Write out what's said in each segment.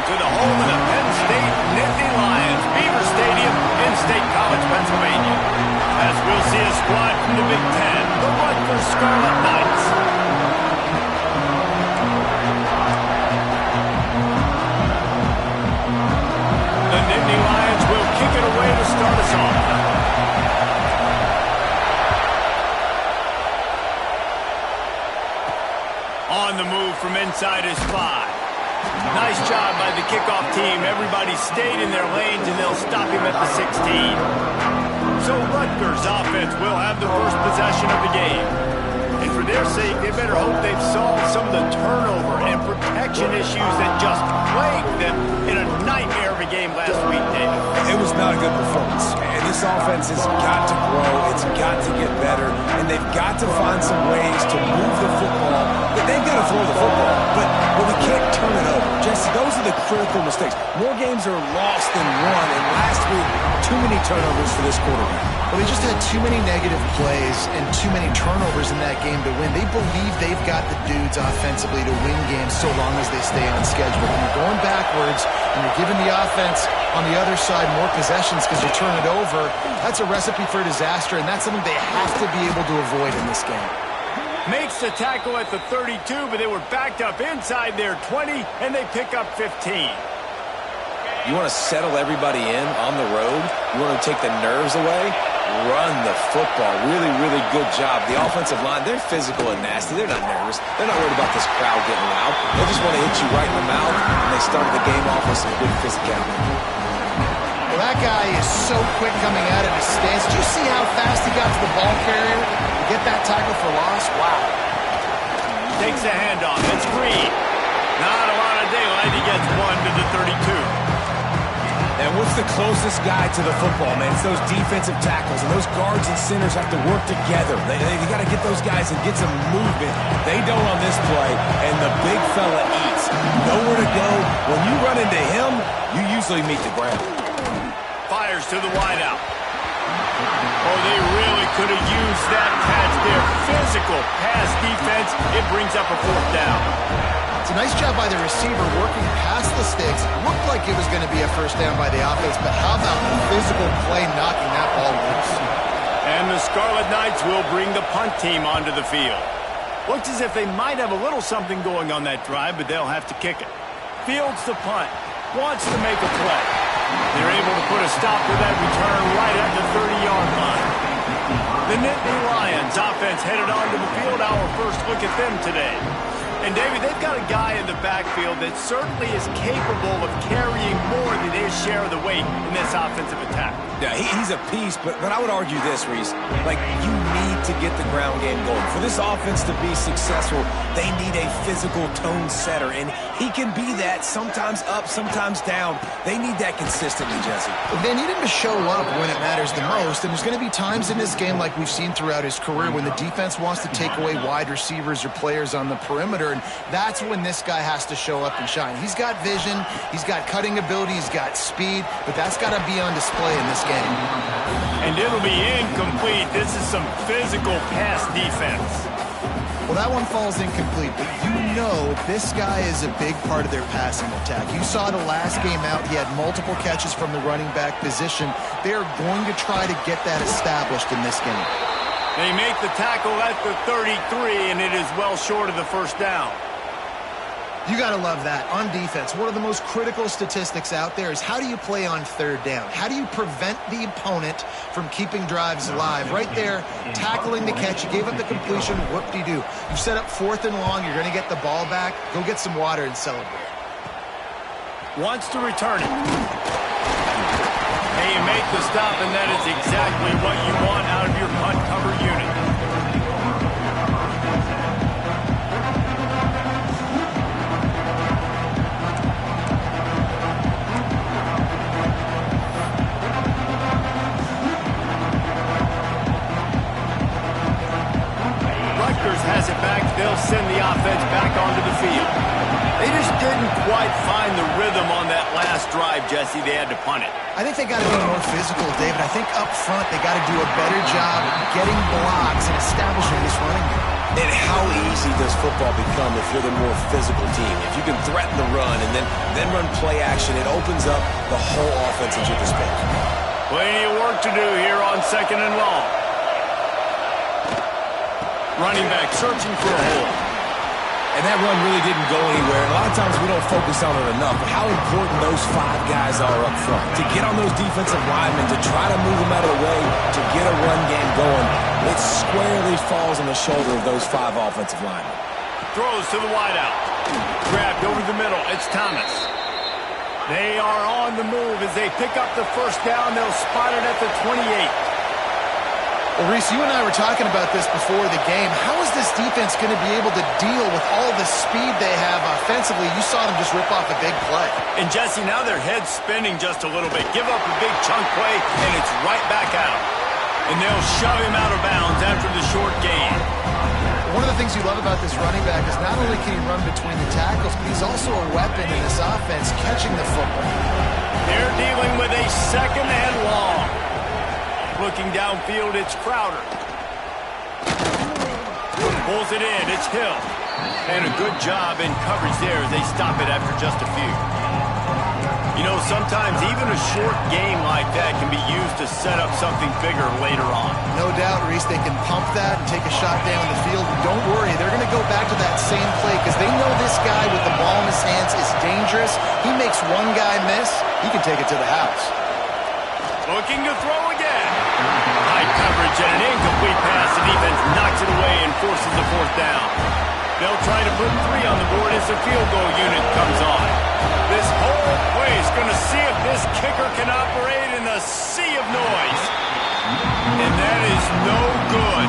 to the home of the Penn State Nittany Lions, Beaver Stadium in State College, Pennsylvania. As we'll see a squad from the Big Ten, the Rutgers Scarlet Knights. The Nittany Lions will kick it away to start us off. On the move from inside his 5. Nice job by the kickoff team. Everybody stayed in their lanes, and they'll stop him at the 16. So Rutgers offense will have the first possession of the game. And for their sake, they better hope they've solved some of the turnover and protection issues that just plagued them in a nightmare of a game last week, David. It was not a good performance. And this offense has got to grow. It's got to get better. And they've got to find some ways to move the football. But they've got to throw the football. But we can't turn it over. Jesse, those are the critical mistakes. More games are lost than won. And last week, too many turnovers for this quarterback. Well, they just had too many negative plays and too many turnovers in that game to win. They believe they've got the dudes offensively to win games so long as they stay on schedule. When you're going backwards and you're giving the offense on the other side more possessions because you turn it over, that's a recipe for disaster, and that's something they have to be able to avoid in this game. Makes the tackle at the 32, but they were backed up inside their 20, and they pick up 15. You want to settle everybody in on the road? You want to take the nerves away? Run the football. Really, really good job. The offensive line, they're physical and nasty. They're not nervous. They're not worried about this crowd getting loud. They just want to hit you right in the mouth, and they started the game off with some good physicality. Well, that guy is so quick coming out of his stance. Did you see how fast he got to the ball carrier to get that tackle for loss? Wow. Takes the handoff. It's Green. Not a lot of daylight. He gets one to the 32. And what's the closest guy to the football, man? It's those defensive tackles, and those guards and centers have to work together. They got to get those guys and get some movement. They don't on this play, and the big fella eats. Nowhere to go. When you run into him, you usually meet the ground. Fires to the wideout. Oh, they really could have used that catch there. Physical pass defense. It brings up a 4th down. It's a nice job by the receiver working past the sticks. Looked like it was going to be a 1st down by the offense, but how about the physical play knocking that ball loose? And the Scarlet Knights will bring the punt team onto the field. Looks as if they might have a little something going on that drive, but they'll have to kick it. Fields the punt. Wants to make a play. They're able to put a stop to that return right at the 30-yard line. The Nittany Lions offense headed onto the field. Our first look at them today. And, David, they've got a guy in the backfield that certainly is capable of carrying more than his share of the weight in this offensive attack. Yeah, he's a piece, but I would argue this, Reese. Like, you need to get the ground game going. For this offense to be successful, they need a physical tone setter, and he can be that, sometimes up, sometimes down. They need that consistently, Jesse. They need him to show up when it matters the most, and there's going to be times in this game like we've seen throughout his career when the defense wants to take away wide receivers or players on the perimeter, and that's when this guy has to show up and shine. He's got vision, he's got cutting ability, he's got speed, but that's got to be on display in this game. And it'll be incomplete. This is some physical pass defense. Well, that one falls incomplete, but you know this guy is a big part of their passing attack. You saw the last game out, he had multiple catches from the running back position. They're going to try to get that established in this game. They make the tackle at the 33, and it is well short of the 1st down. You got to love that. On defense, one of the most critical statistics out there is how do you play on 3rd down? How do you prevent the opponent from keeping drives alive? Right there, tackling the catch. You gave up the completion. Whoop-de-doo. You set up 4th and long. You're going to get the ball back. Go get some water and celebrate. Wants to return it. Hey, you make the stop, and that is exactly what you want out of your punt cover unit. Rutgers has it back. They'll send the offense back onto the field. They just didn't quite find the rhythm on that last drive, Jesse. They had to punt it. I think they got to be more physical, David. I think up front they got to do a better job getting blocks and establishing this running game. And how easy does football become if you're the more physical team? If you can threaten the run and then run play action, it opens up the whole offense at your disposal. Plenty of work to do here on 2nd and long. Running back searching for a hole. And that run really didn't go anywhere. A lot of times we don't focus on it enough, but how important those 5 guys are up front. To get on those defensive linemen, to try to move them out of the way, to get a run game going, it squarely falls on the shoulder of those 5 offensive linemen. Throws to the wideout. Grabbed over the middle. It's Thomas. They are on the move as they pick up the first down. They'll spot it at the 28. Well, Reese, you and I were talking about this before the game. How is this defense going to be able to deal with all the speed they have offensively? You saw them just rip off a big play. And, Jesse, now their head's spinning just a little bit. Give up a big chunk play, and it's right back out. And they'll shove him out of bounds after the short gain. One of the things you love about this running back is not only can he run between the tackles, but he's also a weapon in this offense catching the football. They're dealing with a 2nd and long. Looking downfield, it's Crowder. Pulls it in, it's Hill. And a good job in coverage there as they stop it after just a few. You know, sometimes even a short game like that can be used to set up something bigger later on. No doubt, Reese, they can pump that and take a shot down the field. Don't worry, they're going to go back to that same play because they know this guy with the ball in his hands is dangerous. He makes one guy miss, he can take it to the house. Looking to throw again. High coverage and an incomplete pass. The defense knocks it away and forces the 4th down. They'll try to put 3 on the board as the field goal unit comes on. This whole play is going to see if this kicker can operate in the sea of noise. And that is no good.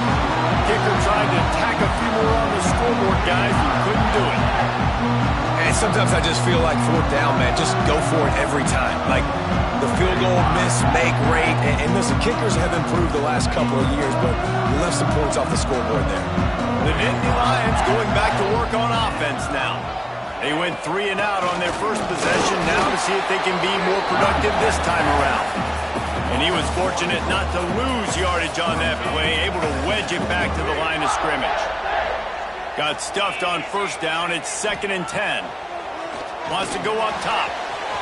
Kicker tried to tack a few more on the scoreboard, guys, and couldn't do it. And sometimes I just feel like 4th down, man. Just go for it every time. Like the field goal miss, make rate. And listen, kickers have improved the last couple of years, but we left some points off the scoreboard there. The Nittany Lions going back to work on offense now. They went 3 and out on their first possession now to see if they can be more productive this time around. And he was fortunate not to lose yardage on that play, able to wedge it back to the line of scrimmage. Got stuffed on 1st down. It's 2nd and 10. Wants to go up top.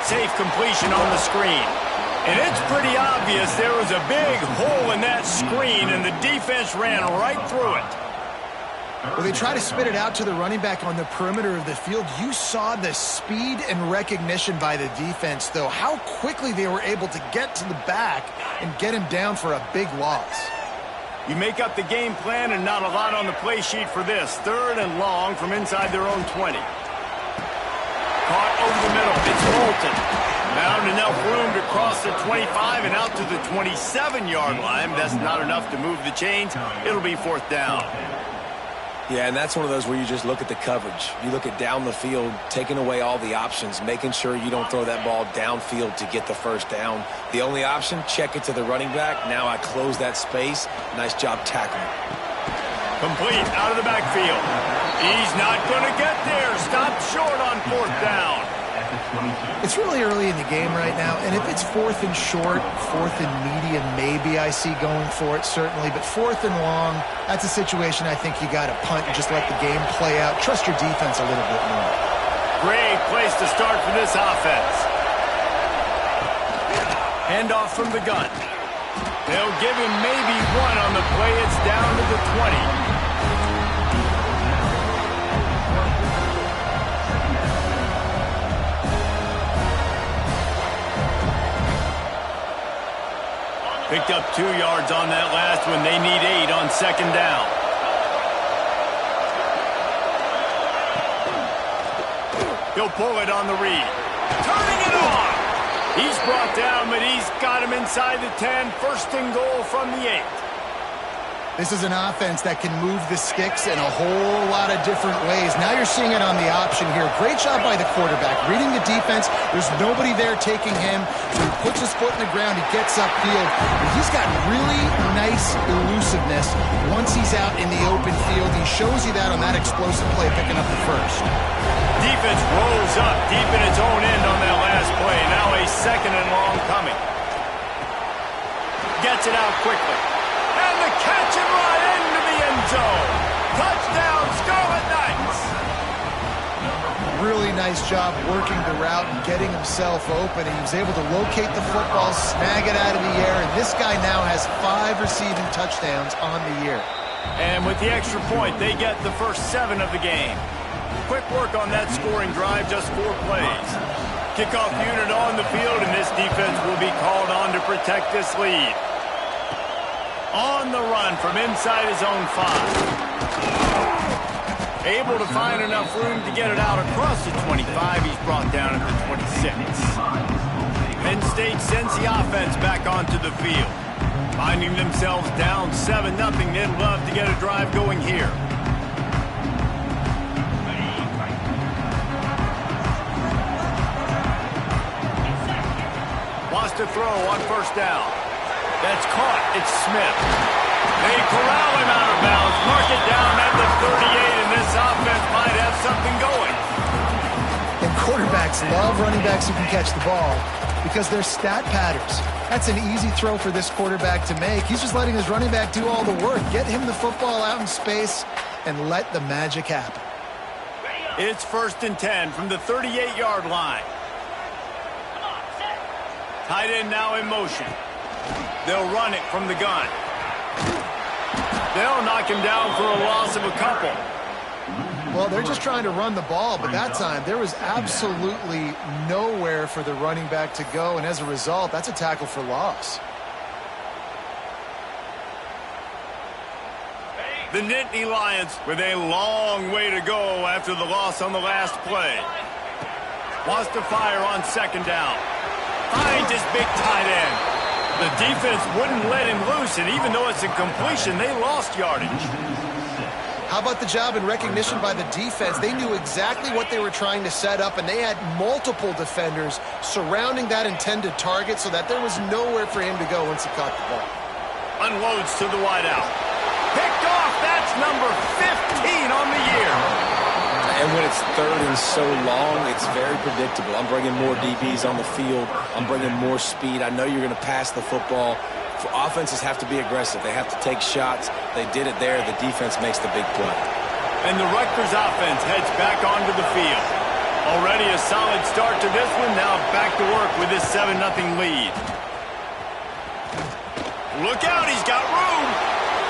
Safe completion on the screen. And it's pretty obvious there was a big hole in that screen, and the defense ran right through it. Well, they try to spit it out to the running back on the perimeter of the field. You saw the speed and recognition by the defense, though. How quickly they were able to get to the back and get him down for a big loss. You make up the game plan and not a lot on the play sheet for this. 3rd and long from inside their own 20. Caught over the middle. It's Bolton. Found enough room to cross the 25 and out to the 27-yard line. That's not enough to move the chains. It'll be 4th down. Yeah, and that's one of those where you just look at the coverage. You look at down the field, taking away all the options, making sure you don't throw that ball downfield to get the 1st down. The only option, check it to the running back. Now I close that space. Nice job tackling. Complete out of the backfield. He's not going to get there. Stopped short on 4th down. It's really early in the game right now, and if it's 4th and short, 4th and medium, maybe I see going for it, certainly. But 4th and long, that's a situation I think you got to punt and just let the game play out. Trust your defense a little bit more. Great place to start for this offense. Handoff from the gun. They'll give him maybe 1 on the play. It's down to the 20. Picked up 2 yards on that last one. They need 8 on 2nd down. He'll pull it on the read. Turning it on. He's brought down, but he's got him inside the 10. 1st and goal from the 8. This is an offense that can move the sticks in a whole lot of different ways. Now you're seeing it on the option here. Great job by the quarterback. Reading the defense. There's nobody there taking him. So he puts his foot in the ground. He gets upfield. And he's got really nice elusiveness once he's out in the open field. He shows you that on that explosive play, picking up the 1st. Defense rolls up deep in its own end on that last play. Now a 2nd and long coming. Gets it out quickly. And the catch and run into the end zone. Touchdown! nice job working the route and getting himself open. He was able to locate the football, snag it out of the air, and this guy now has 5 receiving touchdowns on the year. And with the extra point, they get the first 7 of the game. Quick work on that scoring drive, just 4 plays. Kickoff unit on the field, and this defense will be called on to protect this lead. On the run from inside his own 5. Able to find enough room to get it out across the 25. He's brought down at the 26. Penn State sends the offense back onto the field. Finding themselves down 7-0, they'd love to get a drive going here. Wants to throw on first down. That's caught. It's Smith. They corral him out of bounds. Mark it down at the 38, and this offense might have something going. And quarterbacks love running backs who can catch the ball because they're stat patterns. That's an easy throw for this quarterback to make. He's just letting his running back do all the work. Get him the football out in space and let the magic happen. It's 1st and 10 from the 38-yard line. Tight end now in motion. They'll run it from the gun. They'll knock him down for a loss of a couple. Well, they're just trying to run the ball, but that time there was absolutely nowhere for the running back to go, and as a result, that's a tackle for loss. The Nittany Lions with a long way to go after the loss on the last play. Wants to fire on 2nd down. Finds his big tight end. The defense wouldn't let him loose, and even though it's a completion, they lost yardage. How about the job and recognition by the defense? They knew exactly what they were trying to set up, and they had multiple defenders surrounding that intended target so that there was nowhere for him to go once he caught the ball. Unloads to the wideout. Picked off. That's number 15 on the year. And when it's 3rd and so long, it's very predictable. I'm bringing more DBs on the field. I'm bringing more speed. I know you're going to pass the football. Offenses have to be aggressive. They have to take shots. They did it there. The defense makes the big play. And the Rutgers offense heads back onto the field. Already a solid start to this one. Now back to work with this 7-0 lead. Look out. He's got room.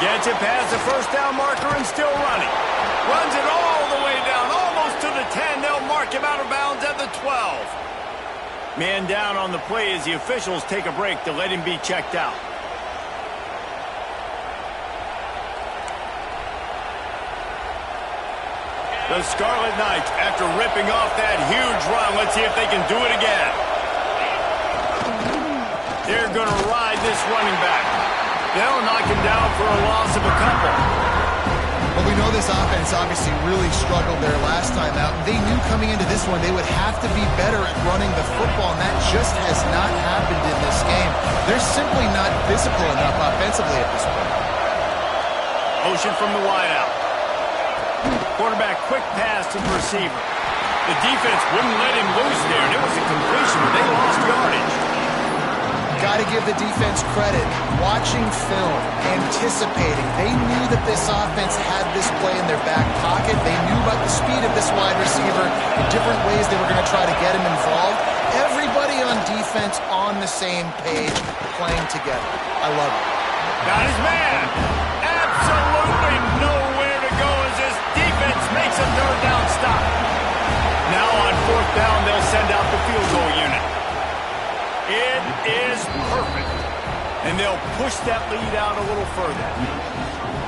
Gets it past the first down marker and still running. Runs it all the way down, almost to the 10. They'll mark him out of bounds at the 12. Man down on the play as the officials take a break to let him be checked out. The Scarlet Knights, after ripping off that huge run, let's see if they can do it again. They're going to ride this running back. They'll knock him down for a loss of a couple. Well, we know this offense obviously really struggled there last time out. They knew coming into this one they would have to be better at running the football, and that just has not happened in this game. They're simply not physical enough offensively at this point. Motion from the wideout. Quarterback quick pass to the receiver. The defense wouldn't let him loose there, and it was a completion, but they lost yardage. Got to give the defense credit. Watching film, anticipating. They knew that this offense had this play in their back pocket. They knew about the speed of this wide receiver, the different ways they were going to try to get him involved. Everybody on defense on the same page, playing together. I love it. Got his man. Absolutely nowhere to go as this defense makes a 3rd down stop. Now on 4th down, they'll send out the field goal unit. It is perfect. And they'll push that lead out a little further.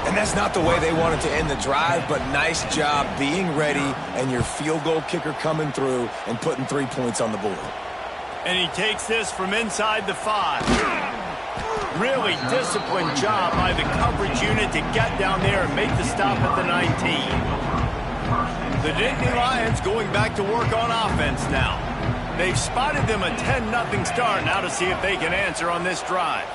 And that's not the way they wanted to end the drive, but nice job being ready and your field goal kicker coming through and putting 3 points on the board. And he takes this from inside the 5. Really disciplined job by the coverage unit to get down there and make the stop at the 19. The Nittany Lions going back to work on offense now. They've spotted them a 10-0 start now to see if they can answer on this drive.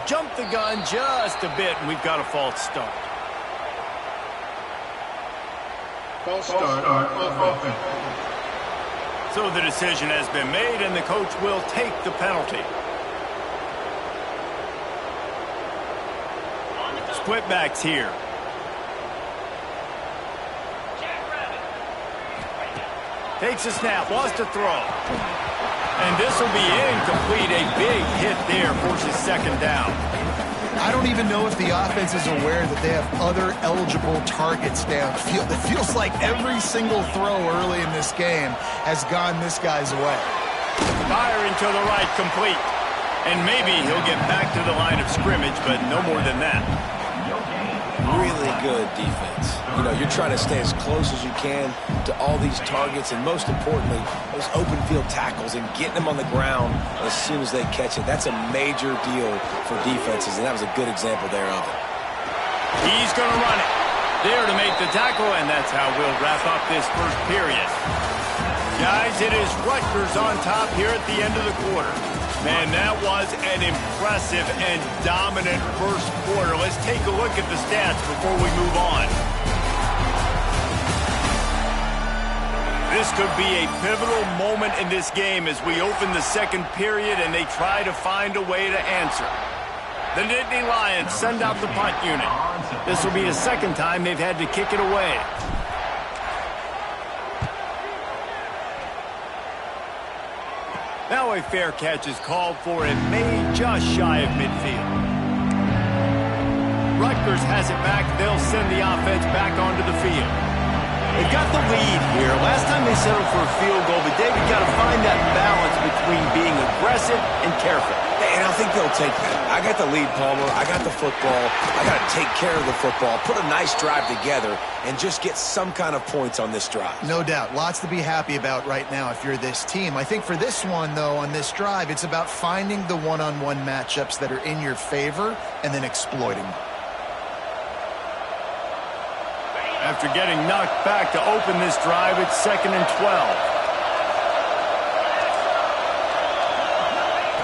Jump the gun just a bit, and we've got a false start. False start on offense. So the decision has been made, and the coach will take the penalty. split backs here. Takes a snap, wants to throw. And this will be incomplete. A big hit there, forces second down. I don't even know if the offense is aware that they have other eligible targets downfield. It feels like every single throw early in this game has gone this guy's way. Firing to the right, complete. And maybe he'll get back to the line of scrimmage, but no more than that. Really good defense. You know, you're trying to stay as close as you can to all these targets, and most importantly, those open field tackles and getting them on the ground as soon as they catch it. That's a major deal for defenses, and that was a good example there of it. He's going to run it. There to make the tackle, and that's how we'll wrap up this first period. Guys, it is Rutgers on top here at the end of the quarter. Man, that was an impressive and dominant first quarter. Let's take a look at the stats before we move on. This could be a pivotal moment in this game as we open the second period and they try to find a way to answer. The Nittany Lions send out the punt unit. This will be the second time they've had to kick it away. Now a fair catch is called for and made just shy of midfield. Rutgers has it back. They'll send the offense back onto the field. They've got the lead here. Last time they settled for a field goal, but David got to find that balance between being aggressive and careful. And I think they'll take that. I got the lead, Palmer. I got the football. I got to take care of the football, put a nice drive together, and just get some kind of points on this drive. No doubt. Lots to be happy about right now if you're this team. I think for this one, though, on this drive, it's about finding the one-on-one matchups that are in your favor and then exploiting them. After getting knocked back to open this drive, it's 2nd and 12.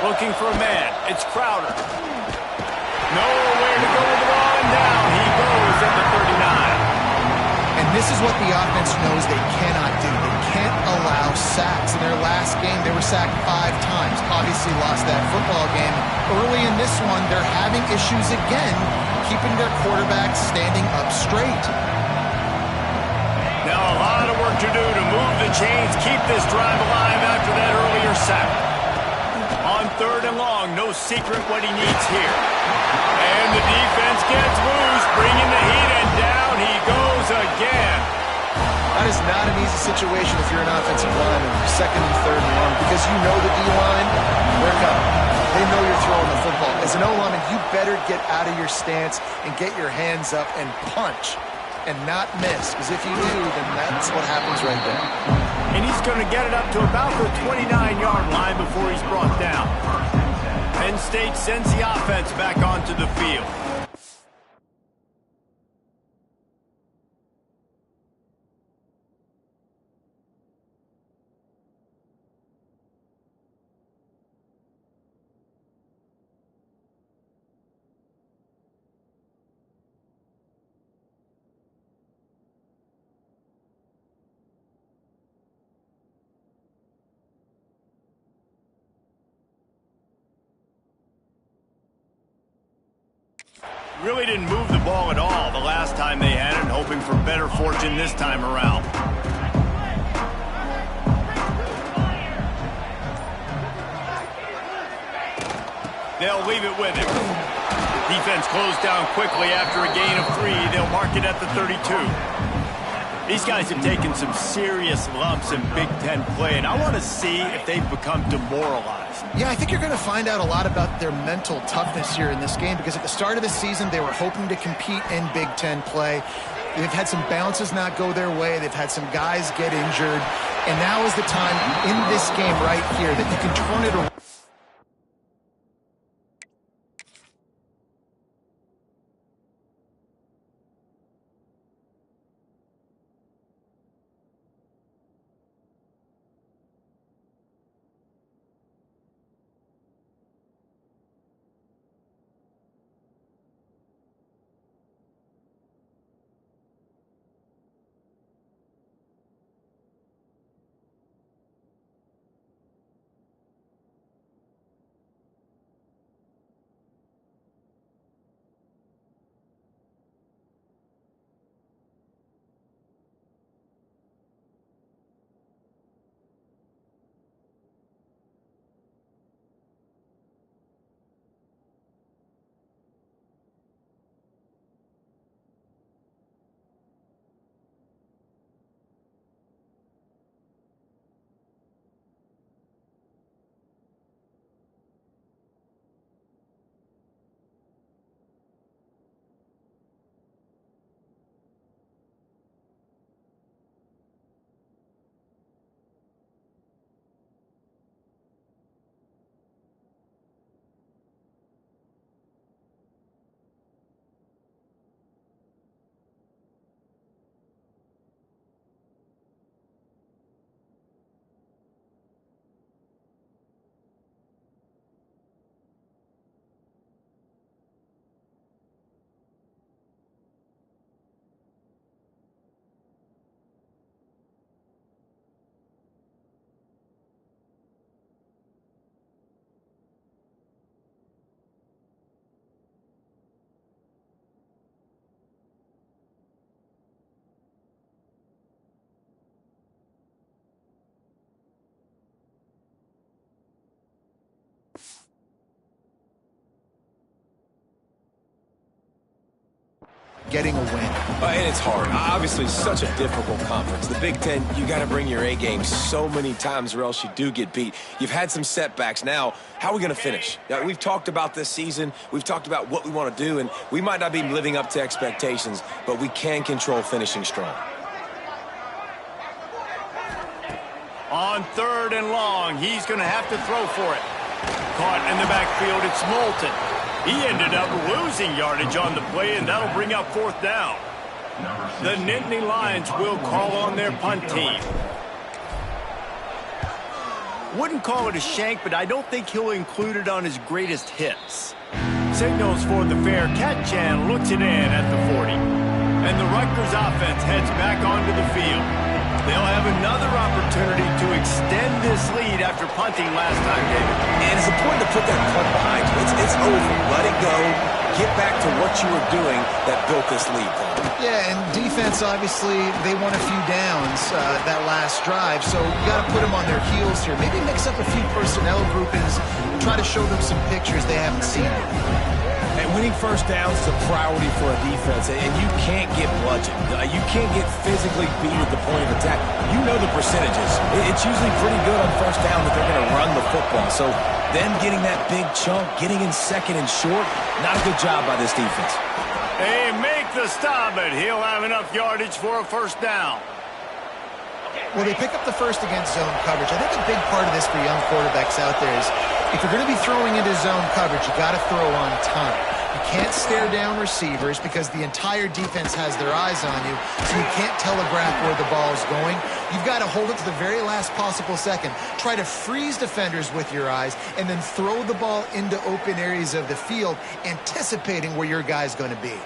Looking for a man. It's Crowder. Nowhere to go with the ball, and down he goes at the 39. And this is what the offense knows they cannot do. They can't allow sacks. In their last game, they were sacked 5 times. Obviously lost that football game. Early in this one, they're having issues again, keeping their quarterback standing up straight. Now a lot of work to do to move the chains, keep this drive alive after that earlier sack. On 3rd and long, no secret what he needs here. And the defense gets loose, bringing the heat, and down he goes again. That is not an easy situation if you're an offensive lineman, 2nd and 3rd and long, because you know the D-line, they're coming. They know you're throwing the football. As an O-lineman, you better get out of your stance and get your hands up and punch and not miss, because if you do, then that's what happens right there. And he's going to get it up to about the 29-yard line before he's brought down. Penn State sends the offense back onto the field. Really didn't move the ball at all the last time they had it, hoping for better fortune this time around. They'll leave it with him. Defense closed down quickly after a gain of 3. They'll mark it at the 32. These guys have taken some serious lumps in Big Ten play, and I want to see if they've become demoralized. Yeah, I think you're going to find out a lot about their mental toughness here in this game, because at the start of the season, they were hoping to compete in Big Ten play. They've had some bounces not go their way. They've had some guys get injured. And now is the time in this game right here that you can turn it around. getting a win. And it's hard. Obviously, such a difficult conference. The Big Ten, you got to bring your A game so many times or else you do get beat. You've had some setbacks. Now, how are we going to finish? Now, we've talked about this season. We've talked about what we want to do, and we might not be living up to expectations, but we can control finishing strong. On 3rd and long, he's going to have to throw for it. Caught in the backfield, it's Moulton. He ended up losing yardage on the play, and that'll bring up 4th down. The Nittany Lions will call on their punt team. Wouldn't call it a shank, but I don't think he'll include it on his greatest hits. Signals for the fair catch and looks it in at the 40. And the Rutgers offense heads back onto the field. They'll have another opportunity to extend this lead after punting last time, David. And it's important to put that punt behind you. It's over. Let it go. Get back to what you were doing that built this lead. Yeah, and defense, obviously, they won a few downs that last drive, so you got to put them on their heels here. Maybe mix up a few personnel groupings, try to show them some pictures they haven't seen yet. And winning first downs is a priority for a defense, and you can't get bludgeoned. You can't get physically beat at the point of attack. You know the percentages. It's usually pretty good on first down that they're going to run the football. So them getting that big chunk, getting in 2nd and short, not a good job by this defense. They make the stop, but he'll have enough yardage for a 1st down. Well, they pick up the first against zone coverage. I think a big part of this for young quarterbacks out there is if you're going to be throwing into zone coverage, you got to throw on time. You can't stare down receivers because the entire defense has their eyes on you, so you can't telegraph where the ball is going. You've got to hold it to the very last possible second. Try to freeze defenders with your eyes, and then throw the ball into open areas of the field, anticipating where your guy's going to be.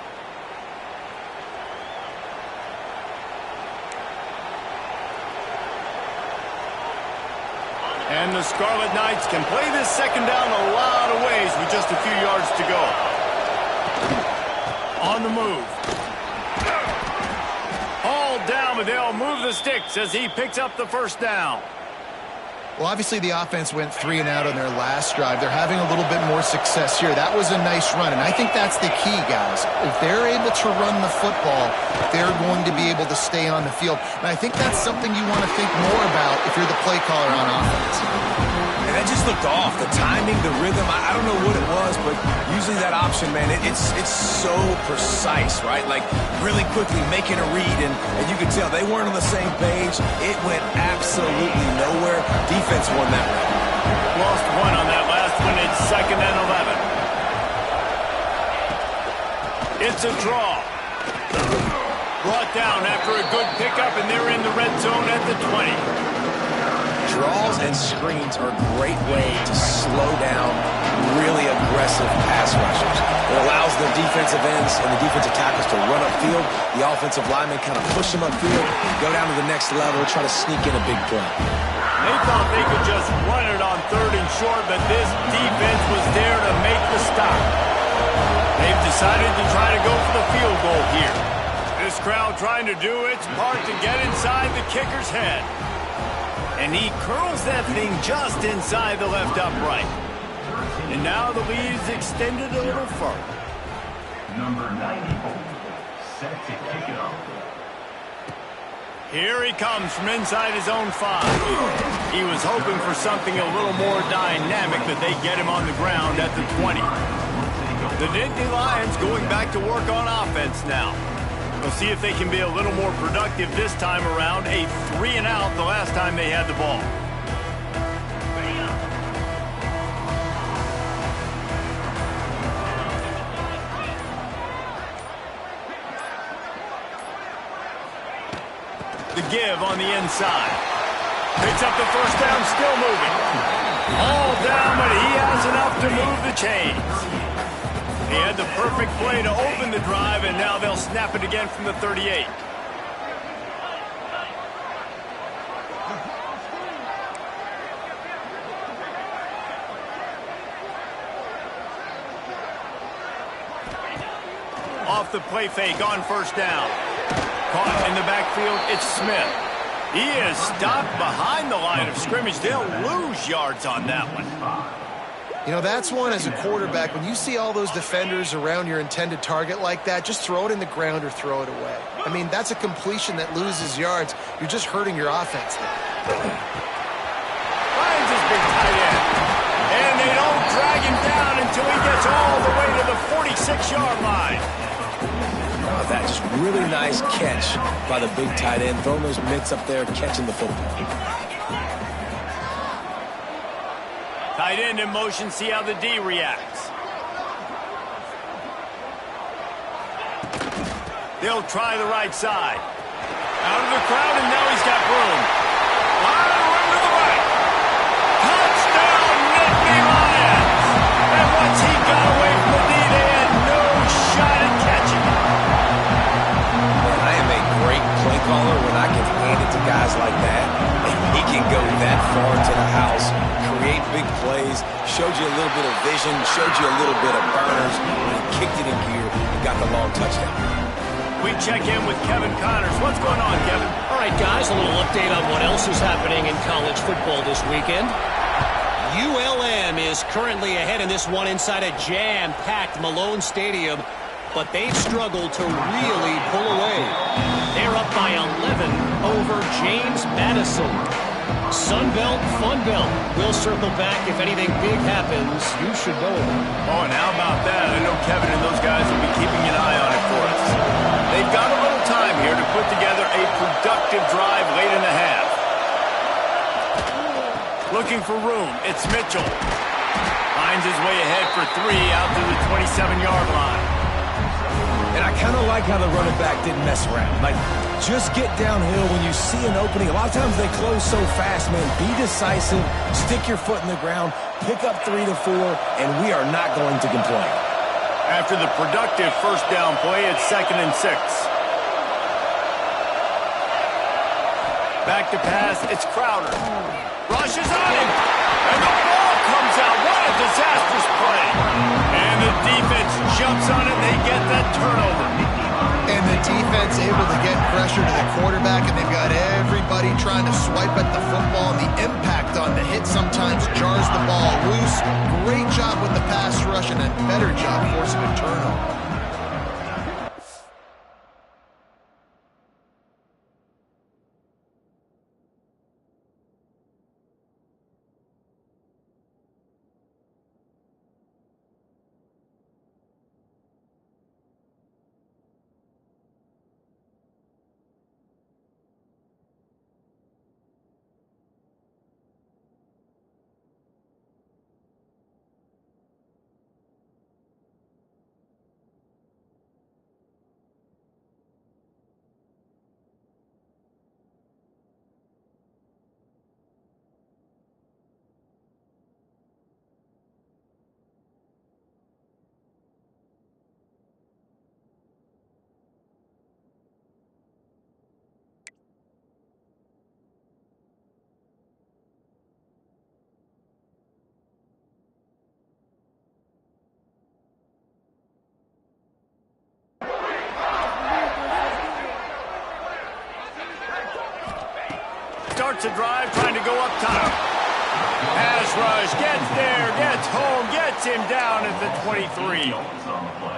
And the Scarlet Knights can play this 2nd down a lot of ways with just a few yards to go. On the move. All down, but they'll move the sticks as he picks up the 1st down. Well, obviously the offense went 3 and out on their last drive. They're having a little bit more success here. That was a nice run, and I think that's the key, guys. If they're able to run the football, they're going to be able to stay on the field. And I think that's something you want to think more about if you're the play caller on offense. And that just looked off. The timing, the rhythm, I don't know what it was, but usually that option, man, it's so precise, right? Like really quickly making a read, and you could tell they weren't on the same page. It went absolutely nowhere. Defense won that round. Lost 1 on that last one. It's 2nd and 11. It's a draw. Brought down after a good pickup, and they're in the red zone at the 20. Draws and screens are a great way to slow down really aggressive pass rushers. It allows the defensive ends and the defensive tackles to run upfield. The offensive linemen kind of push them upfield, go down to the next level, try to sneak in a big play. They thought they could just run it on 3rd and short, but this defense was there to make the stop. They've decided to try to go for the field goal here. This crowd trying to do its part to get inside the kicker's head. And he curls that thing just inside the left upright. And now the lead is extended a little further. Number 94, set to kick it off. Here he comes from inside his own 5. He was hoping for something a little more dynamic, but they get him on the ground at the 20. The Nittany Lions going back to work on offense now. We'll see if they can be a little more productive this time around. A 3 and out the last time they had the ball. The give on the inside. Picks up the 1st down, still moving. All down, but he has enough to move the chains. He had the perfect play to open the drive, and now they'll snap it again from the 38. Off the play fake on 1st down. Caught in the backfield, it's Smith. He is stopped behind the line of scrimmage. They'll lose yards on that one. You know, that's one as a quarterback. When you see all those defenders around your intended target like that, just throw it in the ground or throw it away. I mean, that's a completion that loses yards. You're just hurting your offense there. Finds his big tight end. And they don't drag him down until he gets all the way to the 46-yard line. Oh, that just really nice catch by the big tight end. Throwing those mitts up there, catching the football. Tight end in motion, see how the D reacts. They'll try the right side. Out of the crowd, and now he's got room. Line run to the right. Touchdown, Nittany Lions! And once he got away from the D, they had no shot at catching him. Man, I am a great play caller when I can hand it to guys like that. And he can go that far to the house, create big plays, showed you a little bit of vision, showed you a little bit of burners, and kicked it in gear and got the long touchdown. We check in with Kevin Connors. What's going on, Kevin? All right, guys, a little update on what else is happening in college football this weekend. ULM is currently ahead in this one inside a jam-packed Malone Stadium, but they've struggled to really pull away. They're up by 11 over James Madison. Sunbelt, Funbelt. We'll circle back if anything big happens. You should know about it. Oh, and how about that? I know Kevin and those guys will be keeping an eye on it for us. They've got a little time here to put together a productive drive late in the half. Looking for room. It's Mitchell. Finds his way ahead for 3 out to the 27-yard line. And I kind of like how the running back didn't mess around. Like, just get downhill when you see an opening. A lot of times they close so fast, man. Be decisive, stick your foot in the ground, pick up 3 to 4, and we are not going to complain. After the productive first down play, it's 2nd and 6. Back to pass, it's Crowder. Rushes on him, and the ball comes out. What a disastrous play. And the defense jumps on it, they get that turnover. And the defense able to get pressure to the quarterback, and they've got everybody trying to swipe at the football, and the impact on the hit sometimes jars the ball loose. Great job with the pass rush, and a better job forcing a turnover. Starts a drive, trying to go up top. Pass rush, gets there, gets home, gets him down at the 23.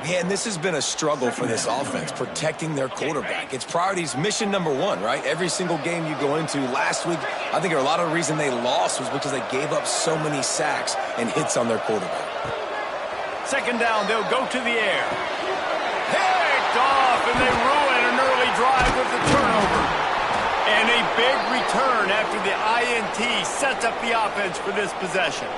Yeah, and this has been a struggle for this offense, protecting their quarterback. It's priorities, mission number 1, right? Every single game you go into. Last week, I think a lot of the reason they lost was because they gave up so many sacks and hits on their quarterback. 2nd down, they'll go to the air. Picked off, and they ruin an early drive with the turnover. And a big return after the INT sets up the offense for this possession.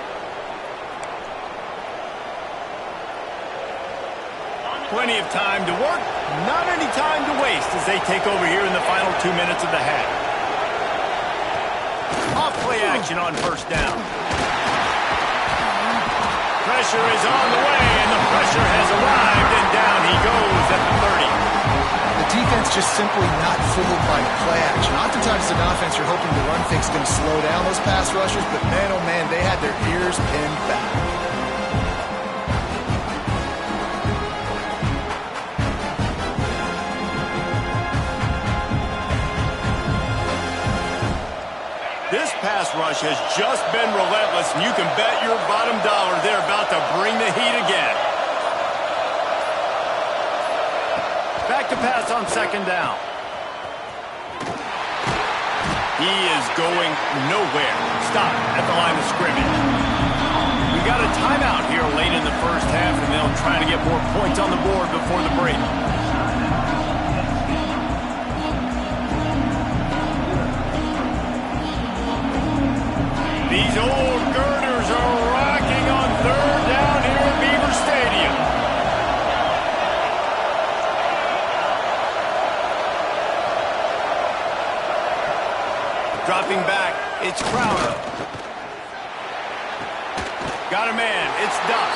Plenty of time to work, not any time to waste as they take over here in the final 2 minutes of the half. Off play action on 1st down. Pressure is on the way, and the pressure has arrived, and down he goes at the 30. The defense just simply not fooled by play action. Oftentimes, as an offense, you're hoping the run fix is going to slow down those pass rushers, but man, oh man, they had their ears pinned back. This pass pass rush has just been relentless, and you can bet your bottom dollar they're about to bring the heat again. Back to pass on second down. He is going nowhere. Stop at the line of scrimmage. We got a timeout here late in the first half, and they'll try to get more points on the board before the break. These old girders are rocking on third down here at Beaver Stadium. Dropping back, it's Crowder. Got a man, it's Duck.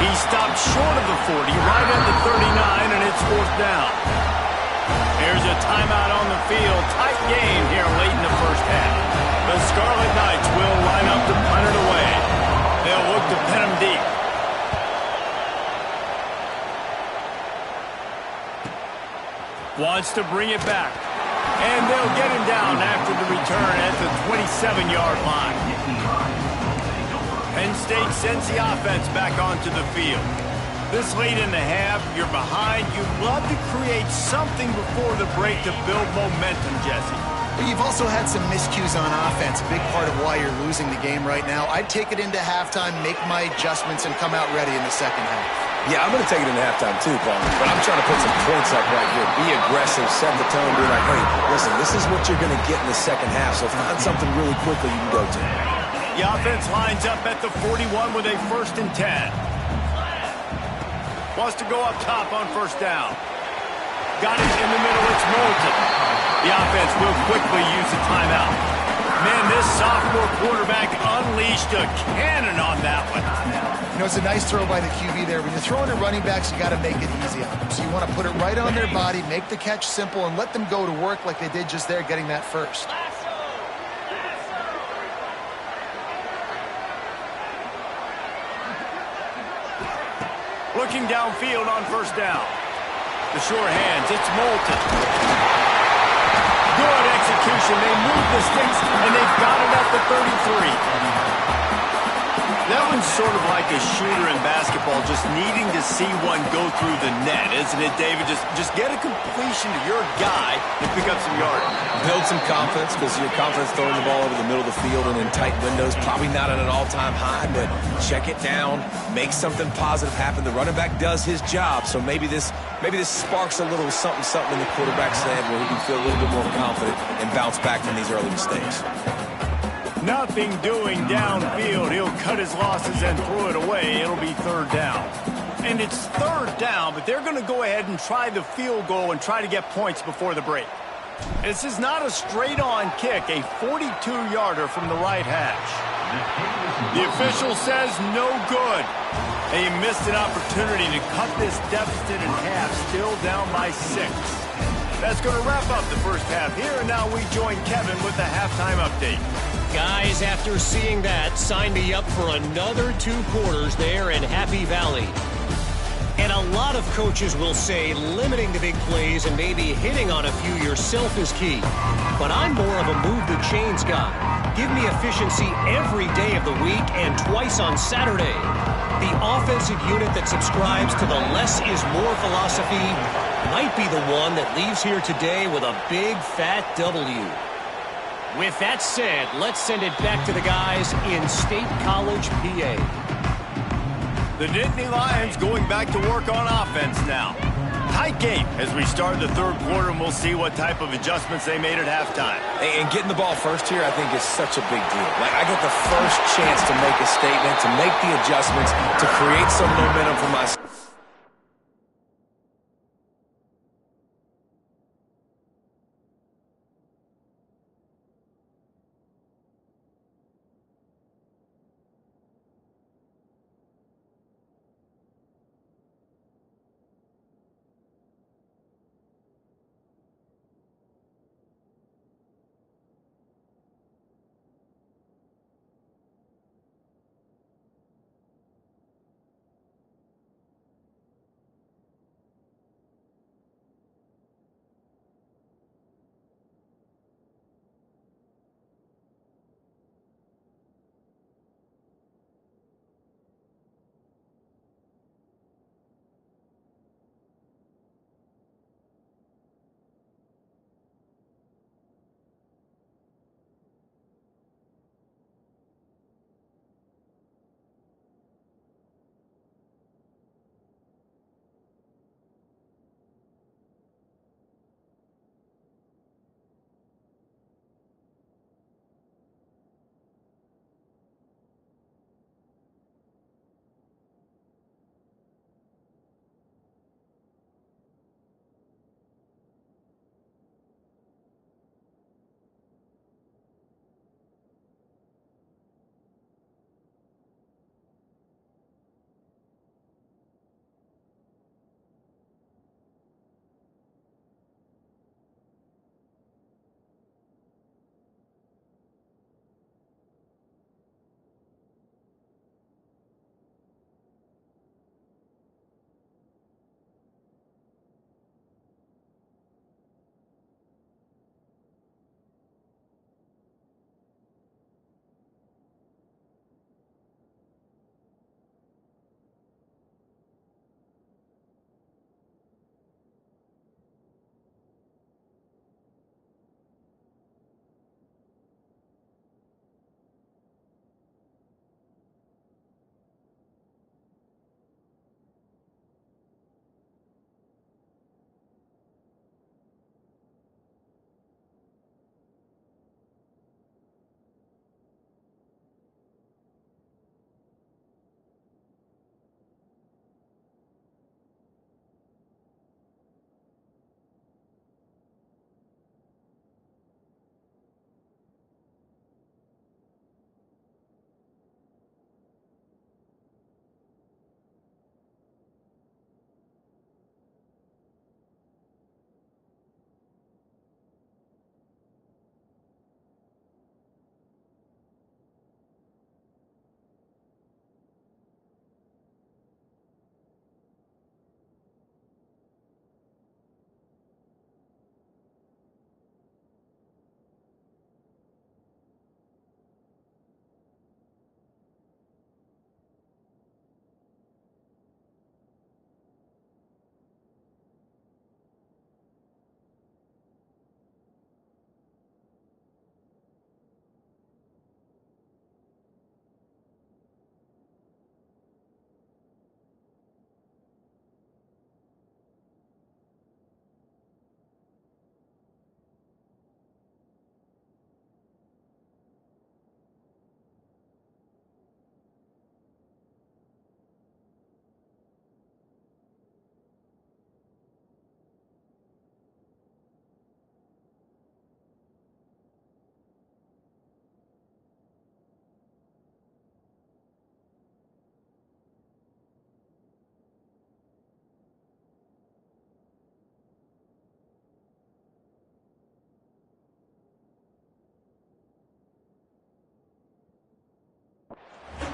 He stopped short of the 40, right at the 39, and it's fourth down. There's a timeout on the field. Tight game here late in the first half. The Scarlet Knights will line up to punt it away. They'll look to pin him deep. Wants to bring it back. And they'll get him down after the return at the 27-yard line. Penn State sends the offense back onto the field. This late in the half, you're behind. You'd love to create something before the break to build momentum, Jesse. But you've also had some miscues on offense, a big part of why you're losing the game right now. I'd take it into halftime, make my adjustments, and come out ready in the second half. Yeah, I'm going to take it into halftime too, Paul. But I'm trying to put some points up right here. Be aggressive, set the tone, be like, hey, listen, this is what you're going to get in the second half, so find something really quickly you can go to. The offense lines up at the 41 with a 1st and 10. Wants to go up top on first down. Got it in the middle, it's Moulton. The offense will quickly use the timeout. Man, this sophomore quarterback unleashed a cannon on that one. You know, it's a nice throw by the QB there. When you're throwing to running backs, you got to make it easy on them. So you want to put it right on their body, make the catch simple, and let them go to work like they did just there, getting that first. Looking downfield on first down. The short hands, it's Moulton. Good execution. They move the sticks, and they've got it at the 33. That one's sort of like a shooter in basketball, just needing to see one go through the net, isn't it, David? Just get a completion to your guy and pick up some yardage. Build some confidence, because your confidence throwing the ball over the middle of the field and in tight windows, probably not at an all-time high, but check it down, make something positive happen. The running back does his job, so maybe this sparks a little something in the quarterback's head where he can feel a little bit more confident and bounce back from these early mistakes. Nothing doing downfield. He'll cut his losses and throw it away. It'll be third down. And it's third down, but they're going to go ahead and try the field goal and try to get points before the break. This is not a straight-on kick, a 42-yarder from the right hash. The official says no good. They missed an opportunity to cut this deficit in half, still down by 6. That's going to wrap up the first half here, and now we join Kevin with the halftime update. Guys, after seeing that, sign me up for another 2 quarters there in Happy Valley. And a lot of coaches will say limiting the big plays and maybe hitting on a few yourself is key. But I'm more of a move the chains guy. Give me efficiency every day of the week and twice on Saturday. The offensive unit that subscribes to the less is more philosophy might be the one that leaves here today with a big fat W. With that said, let's send it back to the guys in State College, PA. The Nittany Lions going back to work on offense now. Tight game as we start the third quarter, and we'll see what type of adjustments they made at halftime. And getting the ball first here, I think, is such a big deal. Like, I get the first chance to make a statement, to make the adjustments, to create some momentum for myself.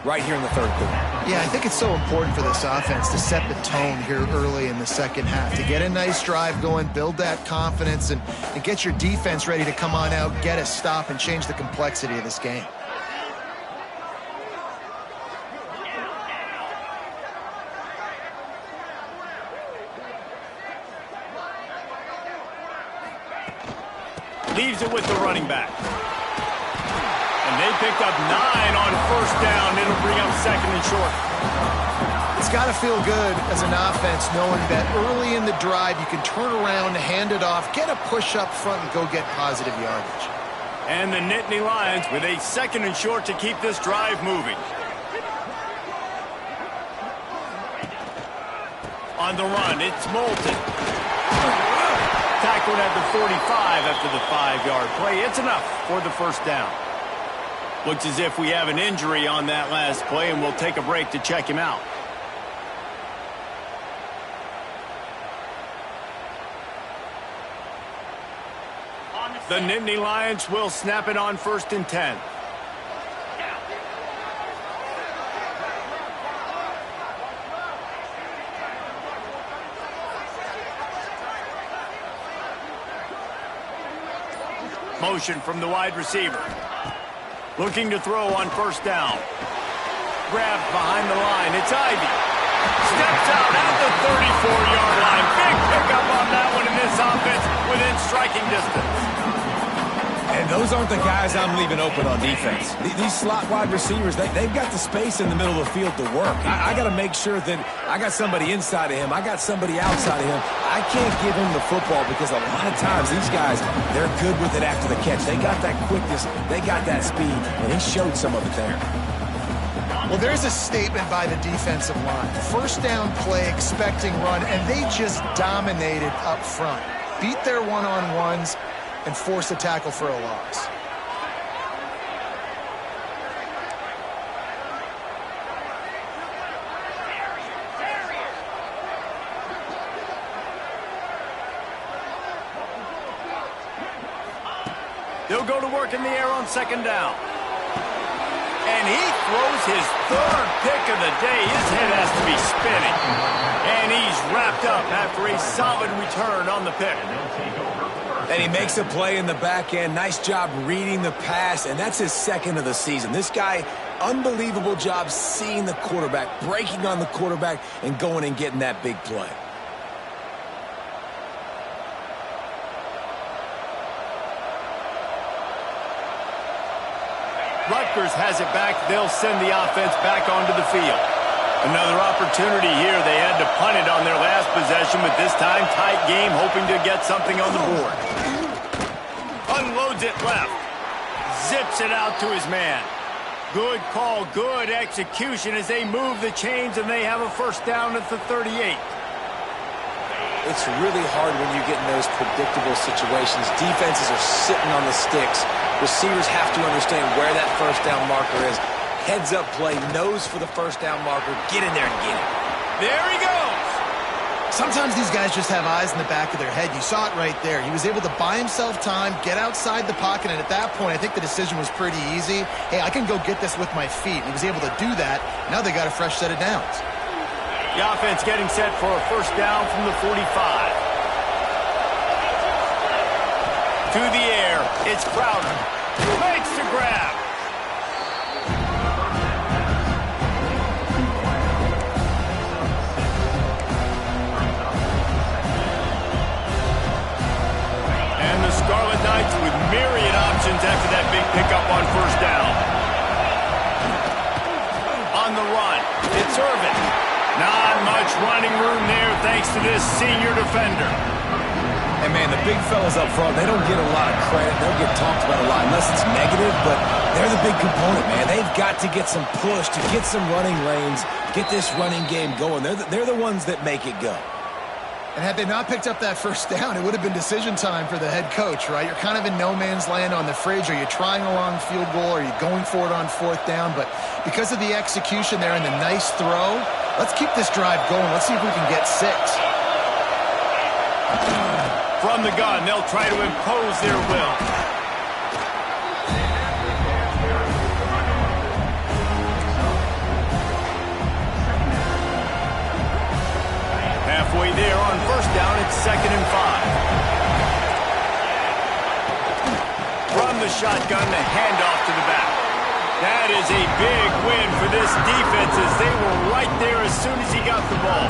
right here in the third quarter. Yeah, I think it's so important for this offense to set the tone here early in the second half, to get a nice drive going, build that confidence, and get your defense ready to come on out, get a stop, and change the complexity of this game. Leaves it with the running back. And they picked up 9 on first down. It'll bring up second and short. It's got to feel good as an offense knowing that early in the drive you can turn around, hand it off, get a push up front, and go get positive yardage. And the Nittany Lions with a second and short to keep this drive moving. On the run, it's Moulton. Tackled at the 45 after the 5-yard play. It's enough for the first down. Looks as if we have an injury on that last play, and we'll take a break to check him out. The Nittany Lions will snap it on first and 10. Motion from the wide receiver. Looking to throw on first down. Grabbed behind the line. It's Ivy. Steps out at the 34-yard line. Big pickup on that one in this offense within striking distance. And those aren't the guys I'm leaving open on defense. These slot wide receivers, they've got the space in the middle of the field to work. I got to make sure that I got somebody inside of him. I got somebody outside of him. I can't give him the football because a lot of times these guys, they're good with it after the catch. They got that quickness. They got that speed, and he showed some of it there. Well, there's a statement by the defensive line. First down play, expecting run, and they just dominated up front. Beat their one-on-ones and force a tackle for a loss. They'll go to work in the air on second down. And he throws his third pick of the day. His head has to be spinning. And he's wrapped up after a solid return on the pick. And he makes a play in the back end. Nice job reading the pass, and that's his second of the season. This guy, unbelievable job seeing the quarterback, breaking on the quarterback, and going and getting that big play. Rutgers has it back. They'll send the offense back onto the field. Another opportunity here. They had to punt it on their last possession, but this time tight game, hoping to get something on the board. Unloads it left. Zips it out to his man. Good call, good execution as they move the chains, and they have a first down at the 38. It's really hard when you get in those predictable situations. Defenses are sitting on the sticks. Receivers have to understand where that first down marker is. Heads up play, nose for the first down marker. Get in there and get it. There he goes. Sometimes these guys just have eyes in the back of their head. You saw it right there. He was able to buy himself time, get outside the pocket, and at that point, I think the decision was pretty easy. Hey, I can go get this with my feet. He was able to do that. Now they got a fresh set of downs. The offense getting set for a first down from the 45. To the air, it's Crowder. Makes the grab. And the Scarlet Knights with myriad options after that big pickup on first down. On the run, it's Irvin. Not much running room there thanks to this senior defender. And, man, the big fellas up front, they don't get a lot of credit. They'll get talked about a lot unless it's negative, but they're the big component, man. They've got to get some push, to get some running lanes, get this running game going. They're the ones that make it go. And had they not picked up that first down, it would have been decision time for the head coach, right? You're kind of in no man's land on the fridge. Are you trying a long field goal? Are you going for it on fourth down? But because of the execution there and the nice throw, let's keep this drive going. Let's see if we can get 6. From the gun, they'll try to impose their will. 2nd and 5. From the shotgun, the handoff to the back. That is a big win for this defense as they were right there as soon as he got the ball.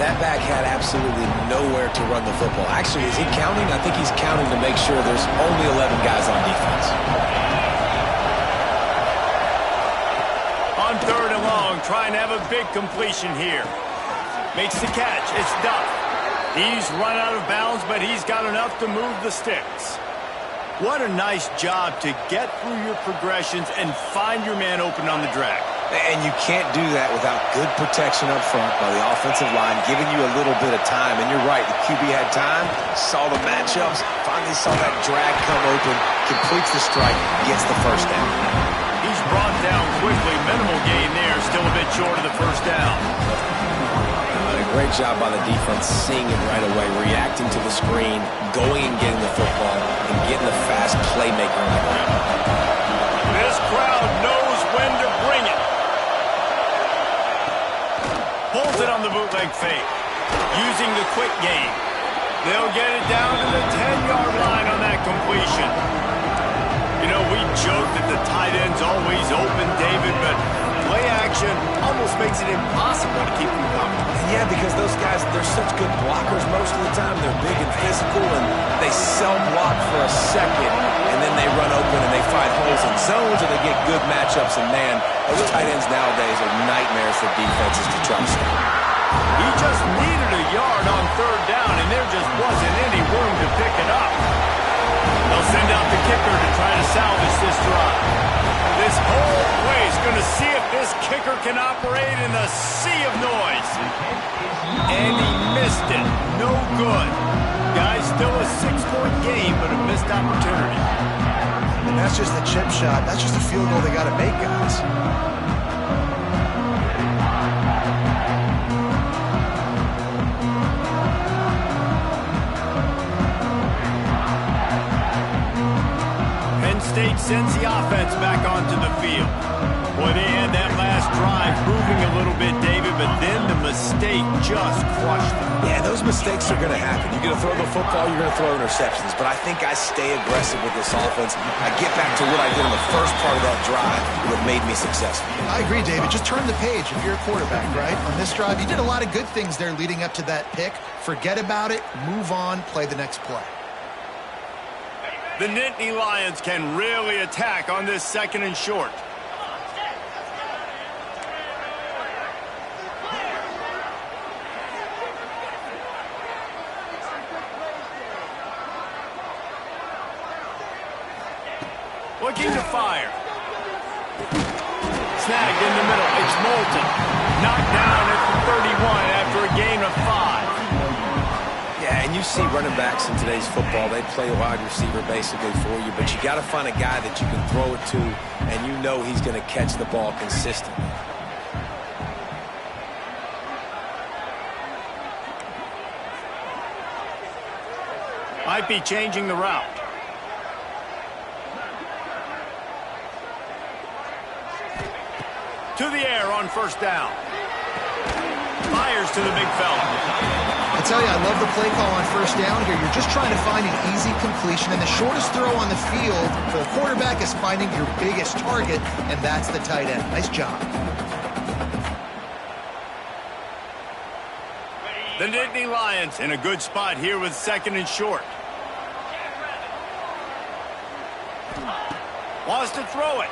That back had absolutely nowhere to run the football. Actually, is he counting? I think he's counting to make sure there's only 11 guys on defense. On 3rd and long, trying to have a big completion here. Makes the catch. It's Duff. He's run out of bounds, but he's got enough to move the sticks. What a nice job to get through your progressions and find your man open on the drag. And you can't do that without good protection up front by the offensive line, giving you a little bit of time. And you're right, the QB had time, saw the matchups, finally saw that drag come open, completes the strike, gets the first down. He's brought down quickly. Minimal gain there, still a bit short of the first down. Great job by the defense, seeing it right away, reacting to the screen, going and getting the football, and getting a fast playmaker on the ground. This crowd knows when to bring it. Pulls it on the bootleg fake, using the quick game. They'll get it down to the 10-yard line on that completion. You know, we joke that the tight end's always open, David, but play action almost makes it impossible to keep them covered. Yeah, because those guys, they're such good blockers most of the time. They're big and physical, and they self-block for a second, and then they run open and they find holes in zones, or they get good matchups. And, man, those tight ends nowadays are nightmares for defenses to try to stop. He just needed a yard on 3rd down, and there just wasn't any room to pick it up. They'll send out the kicker to try to salvage this drive. This whole place going to see if this kicker can operate in the sea of noise. And he missed it. No good. Guys, still a 6-point game, but a missed opportunity. And that's just a chip shot. That's just a field goal they got to make, guys. Penn State sends the offense back onto the field. Boy, they had that last drive moving a little bit, David, but then the mistake just crushed them. Yeah, those mistakes are going to happen. You're going to throw the football, you're going to throw interceptions. But I think I stay aggressive with this offense. I get back to what I did in the first part of that drive that made me successful. I agree, David. Just turn the page if you're a quarterback, right? On this drive, you did a lot of good things there leading up to that pick. Forget about it, move on, play the next play. The Nittany Lions can really attack on this 2nd and short. Looking to fire. Snagged in the middle. It's Moulton. Knocked down at the 31 after a gain of 5. Yeah, and you see running backs in today's football, they play wide receiver basically for you, but you got to find a guy that you can throw it to, and you know he's going to catch the ball consistently. Might be changing the route. To the air on 1st down. Fires to the big fella. I tell you, I love the play call on 1st down here. You're just trying to find an easy completion, and the shortest throw on the field for the quarterback is finding your biggest target, and that's the tight end. Nice job. The Nittany Lions in a good spot here with 2nd and short. Wants to throw it.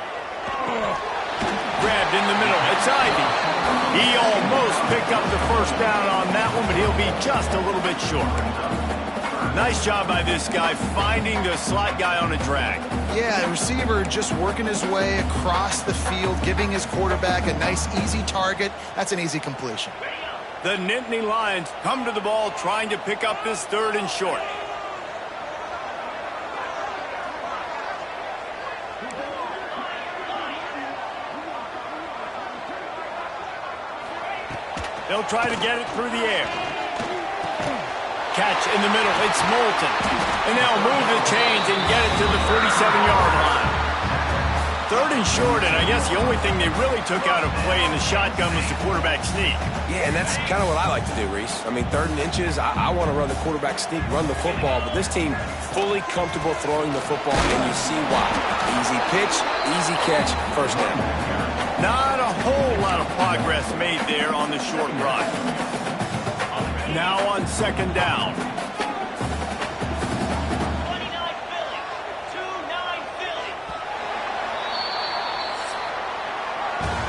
Grabbed in the middle. It's Ivy. He almost picked up the 1st down on that one, but he'll be just a little bit short. Nice job by this guy finding the slot guy on a drag. Yeah, the receiver just working his way across the field, giving his quarterback a nice, easy target. That's an easy completion. The Nittany Lions come to the ball trying to pick up this 3rd and short. They'll try to get it through the air. Catch in the middle. It's Moulton. And they'll move the chains and get it to the 47-yard line. 3rd and short, and I guess the only thing they really took out of play in the shotgun was the quarterback sneak. Yeah, and that's kind of what I like to do, Reese. I mean, 3rd and inches, I want to run the quarterback sneak, run the football, but this team fully comfortable throwing the football, and you see why. Easy pitch, easy catch, first down. Not a whole lot of progress made there on the short run. Now on 2nd down.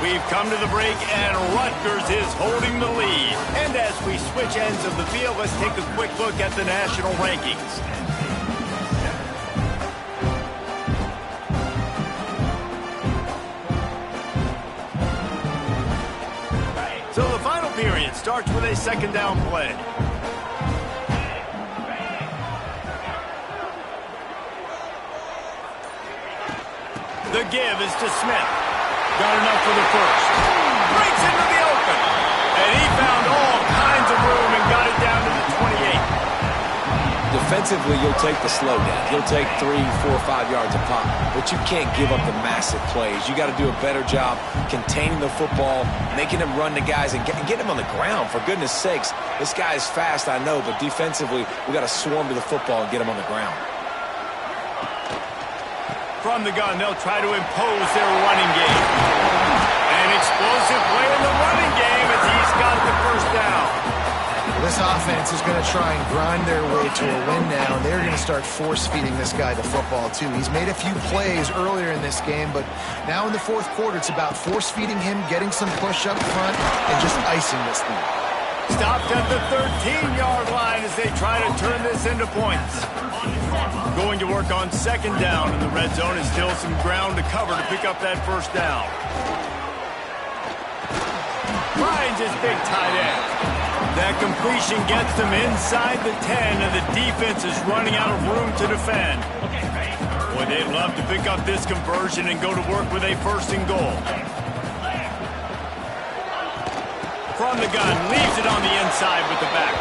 We've come to the break, and Rutgers is holding the lead. And as we switch ends of the field, let's take a quick look at the national rankings. So the final period starts with a 2nd down play. The give is to Smith. Got enough for the first. Breaks into the open. And he found all kinds of room and got it down to the 28. Defensively, you'll take the slow down. You'll take 3, 4, 5 yards a pop, but you can't give up the massive plays. You got to do a better job containing the football, making him run the guys, and get him on the ground. For goodness sakes, this guy is fast, I know, but defensively, we got to swarm to the football and get him on the ground. From the gun, they'll try to impose their running game. An explosive play in the running game as he's got the first down. This offense is going to try and grind their way to a win now. They're going to start force-feeding this guy the football, too. He's made a few plays earlier in this game, but now in the 4th quarter, it's about force-feeding him, getting some push up front, and just icing this thing. Stopped at the 13-yard line as they try to turn this into points. Going to work on 2nd down in the red zone, and still some ground to cover to pick up that first down. Finds his big tight end. That completion gets them inside the 10, and the defense is running out of room to defend. Boy, they'd love to pick up this conversion and go to work with a 1st and goal. From the gun, leaves it on the inside with the back.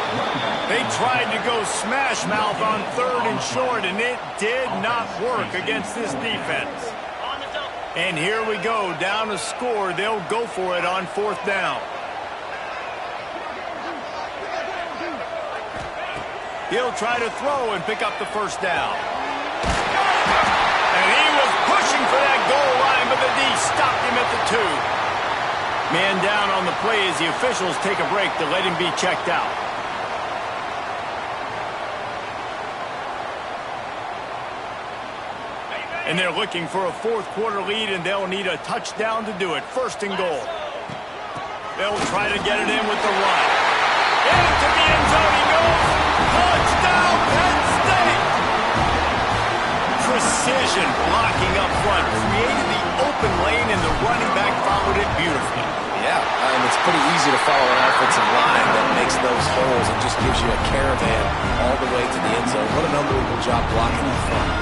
They tried to go smash mouth on 3rd and short, and it did not work against this defense. And here we go, down a score. They'll go for it on 4th down. He'll try to throw and pick up the first down. And he was pushing for that goal line, but the D stopped him at the 2. Man down on the play as the officials take a break to let him be checked out. And they're looking for a 4th quarter lead, and they'll need a touchdown to do it. 1st and goal. They'll try to get it in with the run. Into the end zone he goes. Touchdown, Penn State! Precision blocking up front. Created the open lane, and the running back followed it beautifully. Yeah, it's pretty easy to follow an offensive line that makes those holes and just gives you a caravan all the way to the end zone. What an unbelievable job blocking up front.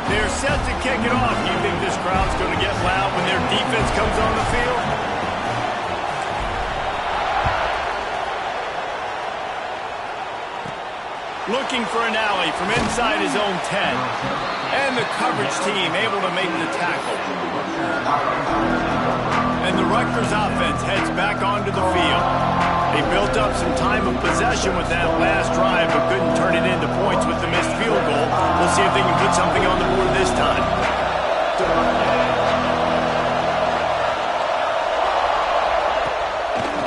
They're set to kick it off. Do you think this crowd's going to get loud when their defense comes on the field? Looking for an alley from inside his own 10. And the coverage team able to make the tackle. And the Rutgers offense heads back onto the field. They built up some time of possession with that last drive, but couldn't turn it into points with the missed field goal. We'll see if they can put something on the board this time.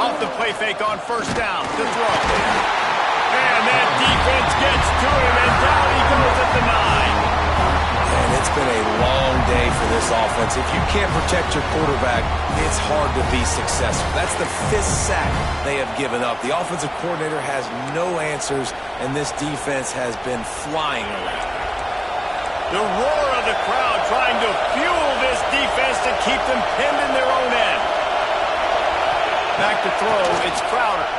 Off the play fake on 1st down. To throw. And that defense gets to him, and down he goes at the 9. And it's been a long day for this offense. If you can't protect your quarterback, it's hard to be successful. That's the 5th sack they have given up. The offensive coordinator has no answers, and this defense has been flying around. The roar of the crowd trying to fuel this defense to keep them pinned in their own end. Back to throw, it's Crowder.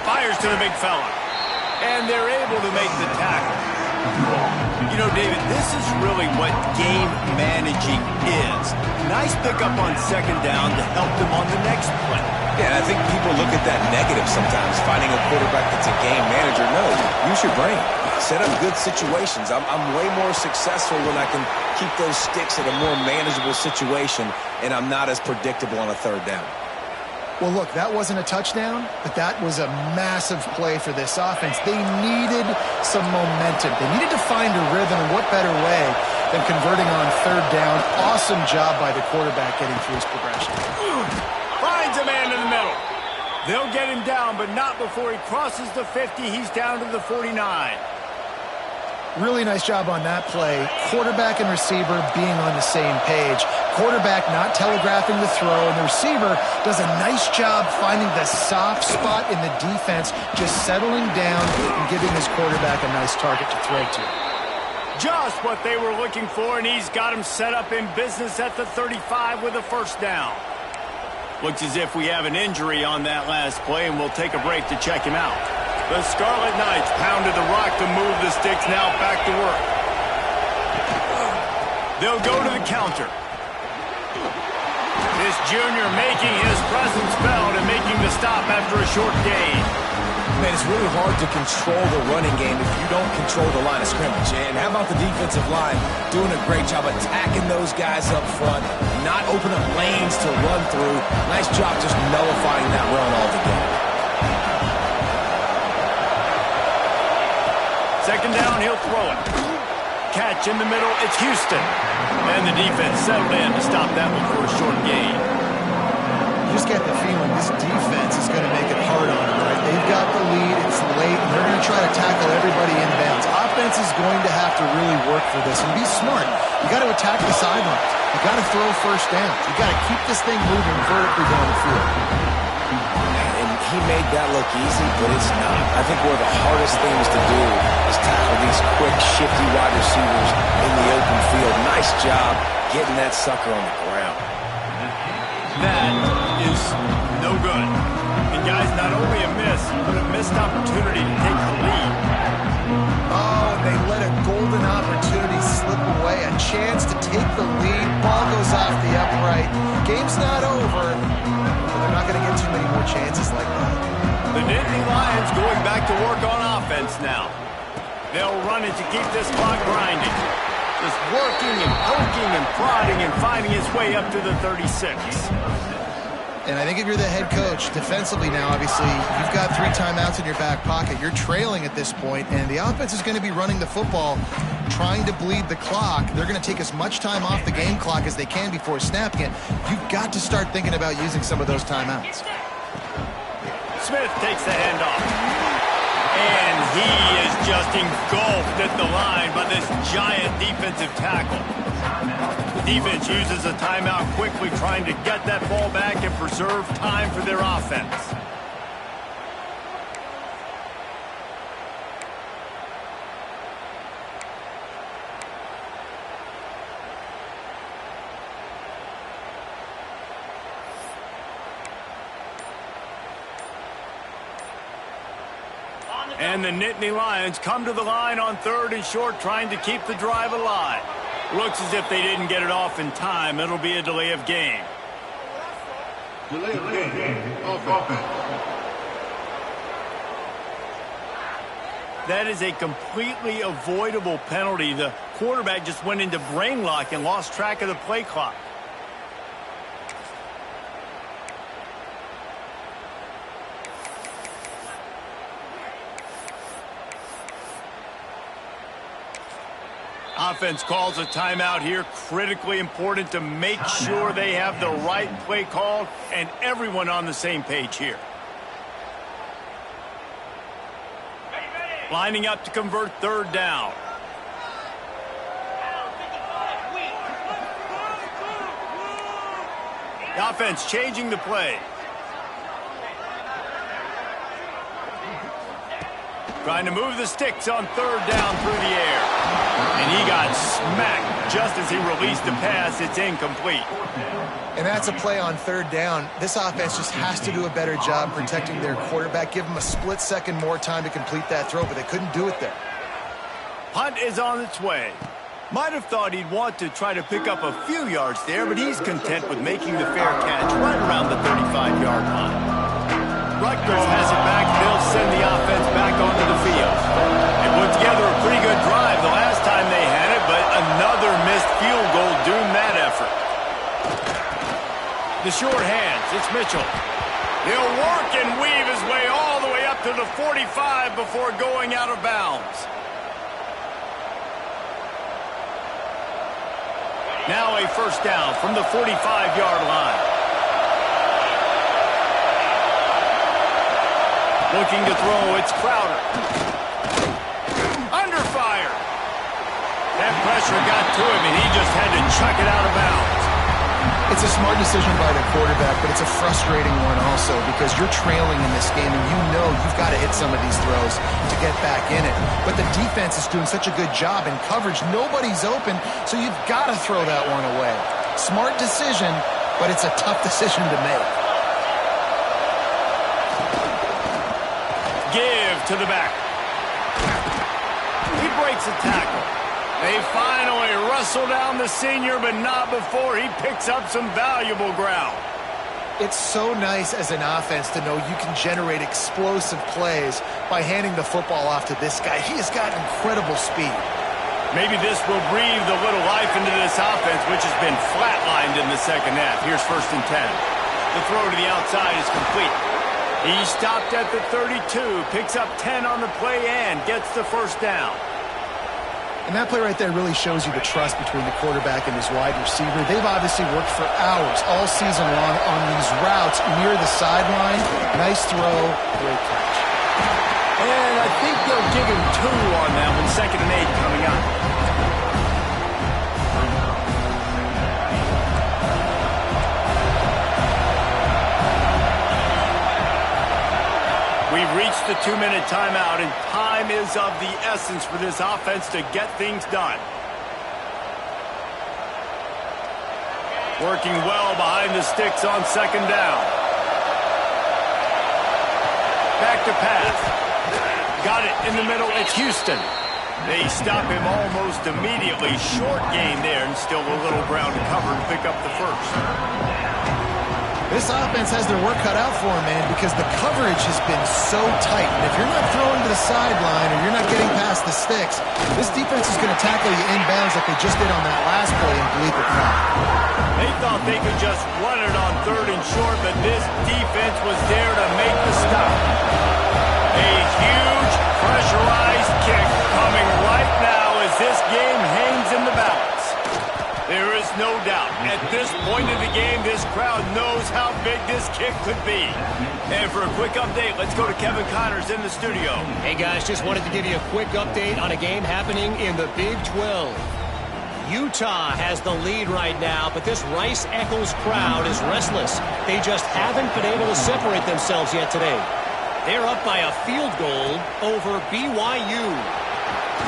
Fires to the big fella. And they're able to make the tackle. You know, David, this is really what game managing is. Nice pickup on second down to help them on the next play. Yeah, I think people look at that negative sometimes, finding a quarterback that's a game manager. No, use your brain. Set up good situations. I'm way more successful when I can keep those sticks at a more manageable situation, and I'm not as predictable on a third down. Well, look, that wasn't a touchdown, but that was a massive play for this offense. They needed some momentum. They needed to find a rhythm, and what better way than converting on third down. Awesome job by the quarterback getting through his progression. Finds a man in the middle. They'll get him down, but not before he crosses the 50. He's down to the 49. Really nice job on that play. Quarterback and receiver being on the same page. Quarterback not telegraphing the throw, and the receiver does a nice job finding the soft spot in the defense, just settling down and giving his quarterback a nice target to throw to. Just what they were looking for, and he's got him set up in business at the 35 with a first down. Looks as if we have an injury on that last play, and we'll take a break to check him out. The Scarlet Knights pounded the rock to move the sticks, now back to work. They'll go to the counter. This junior making his presence felt and making the stop after a short gain. Man, it's really hard to control the running game if you don't control the line of scrimmage. And how about the defensive line doing a great job attacking those guys up front, not opening up lanes to run through. Nice job just nullifying that run altogether. Second down, he'll throw it. Catch in the middle, it's Houston. And the defense settled in to stop that one for a short gain. You just get the feeling this defense is going to make it hard on them, right? They've got the lead, it's late, and they're going to try to tackle everybody inbounds. Offense is going to have to really work for this and be smart. You got to attack the sidelines. You got to throw first down. You got to keep this thing moving vertically down the field. He made that look easy, but it's not. I think one of the hardest things to do is tackle these quick, shifty wide receivers in the open field. Nice job getting that sucker on the ground. That is no good. And guys, not only a miss, but a missed opportunity to take the lead. Oh, they let a golden opportunity slip away. A chance to take the lead. Ball goes off the upright. Game's not over. They're not going to get too many more chances like that. The Nittany Lions going back to work on offense now. They'll run it to keep this clock grinding. Just working and poking and prodding and finding his way up to the 36. And I think if you're the head coach, defensively now, obviously, you've got 3 timeouts in your back pocket. You're trailing at this point, and the offense is going to be running the football, trying to bleed the clock. They're going to take as much time off the game clock as they can before snapping it. You've got to start thinking about using some of those timeouts. Smith takes the handoff. And he is just engulfed at the line by this giant defensive tackle. Defense uses a timeout quickly, trying to get that ball back and preserve time for their offense. And the Nittany Lions come to the line on 3rd and short, trying to keep the drive alive. Looks as if they didn't get it off in time. It'll be a delay of game. Delay of game. Offense. That is a completely avoidable penalty. The quarterback just went into brain lock and lost track of the play clock. Offense calls a timeout here. Critically important to make sure they have the right play called and everyone on the same page here. Lining up to convert 3rd down. The offense changing the play. Trying to move the sticks on 3rd down through the air. And he got smacked just as he released the pass. It's incomplete. And that's a play on 3rd down. This offense just has to do a better job protecting their quarterback. Give him a split second more time to complete that throw, but they couldn't do it there. punt is on its way. Might have thought he'd want to try to pick up a few yards there, but he's content with making the fair catch right around the 35-yard line. Rutgers has it back. They'll send the offense back onto the field. They put together a pretty good drive the last time they had it, but another missed field goal doomed that effort. The short hands, it's Mitchell. He'll work and weave his way all the way up to the 45 before going out of bounds. Now a first down from the 45-yard line. Looking to throw, it's Crowder. Under fire. That pressure got to him, and he just had to chuck it out of bounds. It's a smart decision by the quarterback, but it's a frustrating one also because you're trailing in this game, and you know you've got to hit some of these throws to get back in it. But the defense is doing such a good job in coverage. Nobody's open, so you've got to throw that one away. Smart decision, but it's a tough decision to make. Give to the back. He breaks a tackle. They finally wrestle down the senior, but not before he picks up some valuable ground. It's so nice as an offense to know you can generate explosive plays by handing the football off to this guy. He has got incredible speed. Maybe this will breathe a little life into this offense, which has been flatlined in the second half. Here's 1st and 10. The throw to the outside is complete. He stopped at the 32, picks up 10 on the play and gets the first down. And that play right there really shows you the trust between the quarterback and his wide receiver. They've obviously worked for hours all season long on these routes near the sideline. Nice throw, great catch. And I think they'll give him 2 on that one. 2nd and 8 coming up. We've reached the 2-minute timeout, and time is of the essence for this offense to get things done. Working well behind the sticks on 2nd down. Back to pass. Got it in the middle. It's Houston. They stop him almost immediately. Short gain there, and still a little ground to cover and pick up the first. This offense has their work cut out for them, man, because the coverage has been so tight. And if you're not throwing to the sideline or you're not getting past the sticks, this defense is going to tackle you inbounds like they just did on that last play and believe it not. They thought they could just run it on 3rd and short, but this defense was there to make the stop. A huge pressurized kick coming right now as this game hangs in the balance. There is no doubt, at this point of the game, this crowd knows how big this kick could be. And for a quick update, let's go to Kevin Connors in the studio. Hey, guys, just wanted to give you a quick update on a game happening in the Big 12. Utah has the lead right now, but this Rice-Eccles crowd is restless. They just haven't been able to separate themselves yet today. They're up by a field goal over BYU.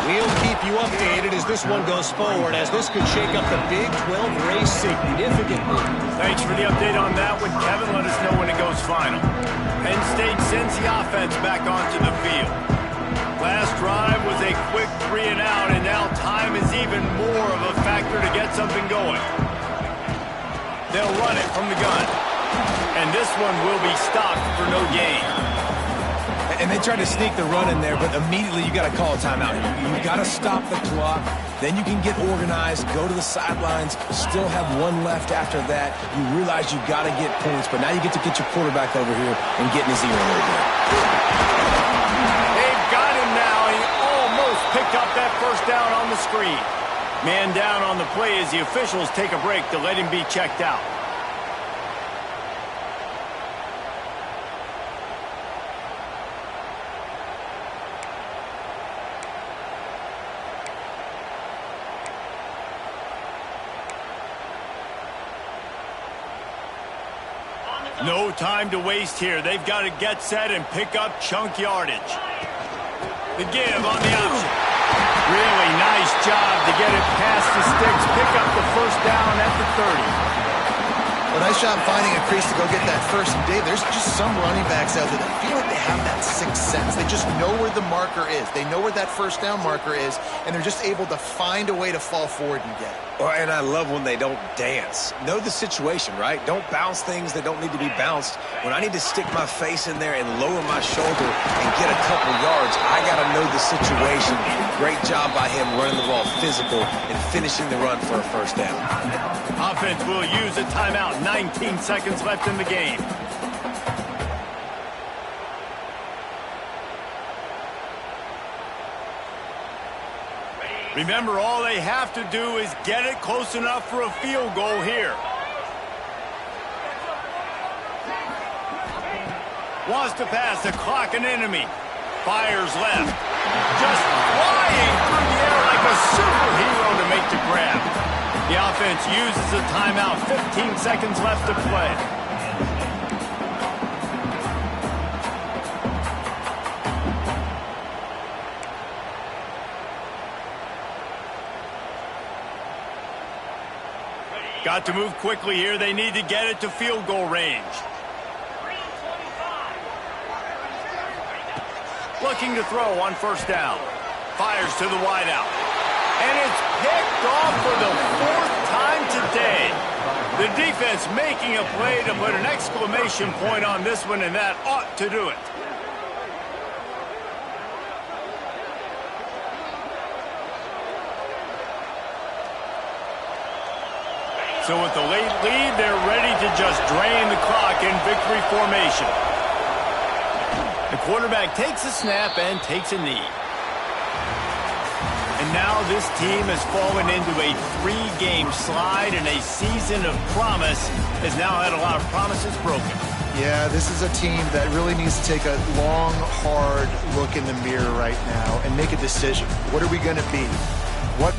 We'll keep you updated as this one goes forward, as this could shake up the Big 12 race significantly. Thanks for the update on that one, Kevin. Let us know when it goes final. Penn State sends the offense back onto the field. Last drive was a quick 3 and out, and now time is even more of a factor to get something going. They'll run it from the gun. And this one will be stopped for no gain. And they tried to sneak the run in there, but immediately you got to call a timeout. You got to stop the clock. Then you can get organized, go to the sidelines, still have one left after that. You realize you got to get points, but now you get to get your quarterback over here and get in his ear a little bit. They've got him now. He almost picked up that first down on the screen. Man down on the play as the officials take a break to let him be checked out. No time to waste here. They've got to get set and pick up chunk yardage. The give on the option. Really nice job to get it past the sticks, pick up the first down at the 30. Well, nice job finding a crease to go get that first. And Dave, there's just some running backs out there that feel like they have that sixth sense. They just know where the marker is. They know where that first down marker is, and they're just able to find a way to fall forward and get it. And I love when they don't dance. Know the situation, right? Don't bounce things that don't need to be bounced. When I need to stick my face in there and lower my shoulder and get a couple yards, I got to know the situation. Great job by him running the ball physical and finishing the run for a first down. Offense will use a timeout. 19 seconds left in the game. Remember, all they have to do is get it close enough for a field goal here. Wants to pass the clock an enemy. Fires left. Just flying through the air like a superhero to make the grab. The offense uses a timeout. 15 seconds left to play. Got to move quickly here. They need to get it to field goal range. Looking to throw on first down. Fires to the wideout. And it's picked off for the fourth time today. The defense making a play to put an exclamation point on this one, and that ought to do it. So with the late lead, they're ready to just drain the clock in victory formation. The quarterback takes a snap and takes a knee. And now this team has fallen into a 3-game slide, and a season of promise has now had a lot of promises broken. Yeah, this is a team that really needs to take a long, hard look in the mirror right now and make a decision. What are we going to be? What